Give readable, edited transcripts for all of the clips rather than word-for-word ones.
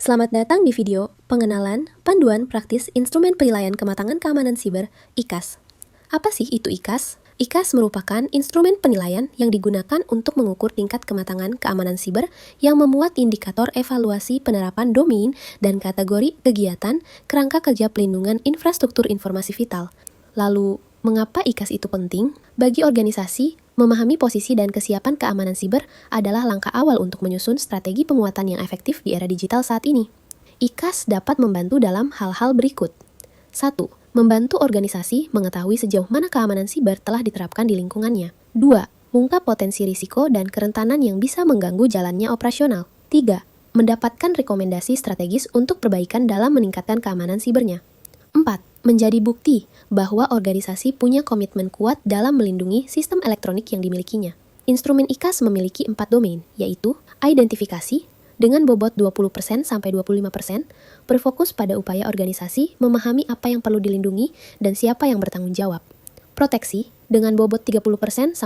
Selamat datang di video pengenalan Panduan Praktis Instrumen Penilaian Kematangan Keamanan Siber (IKAS). Apa sih itu IKAS? IKAS merupakan instrumen penilaian yang digunakan untuk mengukur tingkat kematangan keamanan siber yang memuat indikator evaluasi penerapan domain dan kategori kegiatan kerangka kerja pelindungan infrastruktur informasi vital. Lalu, mengapa IKAS itu penting? Bagi organisasi, memahami posisi dan kesiapan keamanan siber adalah langkah awal untuk menyusun strategi penguatan yang efektif di era digital saat ini. IKAS dapat membantu dalam hal-hal berikut. 1. Membantu organisasi mengetahui sejauh mana keamanan siber telah diterapkan di lingkungannya. 2. Mengungkap potensi risiko dan kerentanan yang bisa mengganggu jalannya operasional. 3. Mendapatkan rekomendasi strategis untuk perbaikan dalam meningkatkan keamanan sibernya. 4. Menjadi bukti bahwa organisasi punya komitmen kuat dalam melindungi sistem elektronik yang dimilikinya. Instrumen IKAS memiliki 4 domain, yaitu identifikasi, dengan bobot 20%-25%, berfokus pada upaya organisasi memahami apa yang perlu dilindungi dan siapa yang bertanggung jawab. Proteksi, dengan bobot 30%-35%,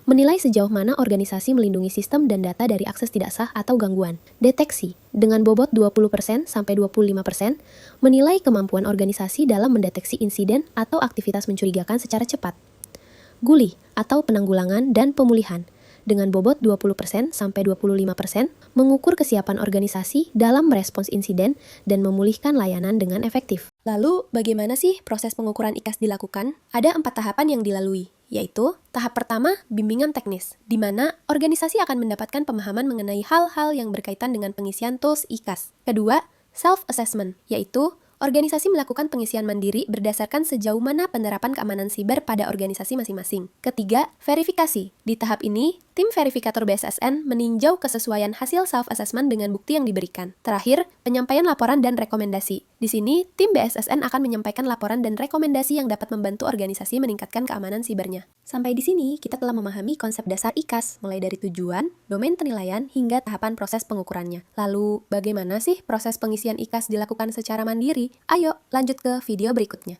menilai sejauh mana organisasi melindungi sistem dan data dari akses tidak sah atau gangguan. Deteksi, dengan bobot 20%-25%, menilai kemampuan organisasi dalam mendeteksi insiden atau aktivitas mencurigakan secara cepat. Guli, atau penanggulangan dan pemulihan, dengan bobot 20%-25%, mengukur kesiapan organisasi dalam merespons insiden dan memulihkan layanan dengan efektif. Lalu, bagaimana sih proses pengukuran IKAS dilakukan? Ada 4 tahapan yang dilalui, yaitu tahap pertama, bimbingan teknis, di mana organisasi akan mendapatkan pemahaman mengenai hal-hal yang berkaitan dengan pengisian tools IKAS. Kedua, self-assessment, yaitu organisasi melakukan pengisian mandiri berdasarkan sejauh mana penerapan keamanan siber pada organisasi masing-masing. Ketiga, verifikasi. Di tahap ini, tim verifikator BSSN meninjau kesesuaian hasil self-assessment dengan bukti yang diberikan. Terakhir, penyampaian laporan dan rekomendasi. Di sini, tim BSSN akan menyampaikan laporan dan rekomendasi yang dapat membantu organisasi meningkatkan keamanan sibernya. Sampai di sini, kita telah memahami konsep dasar IKAS, mulai dari tujuan, domain penilaian, hingga tahapan proses pengukurannya. Lalu, bagaimana sih proses pengisian IKAS dilakukan secara mandiri? Ayo, lanjut ke video berikutnya.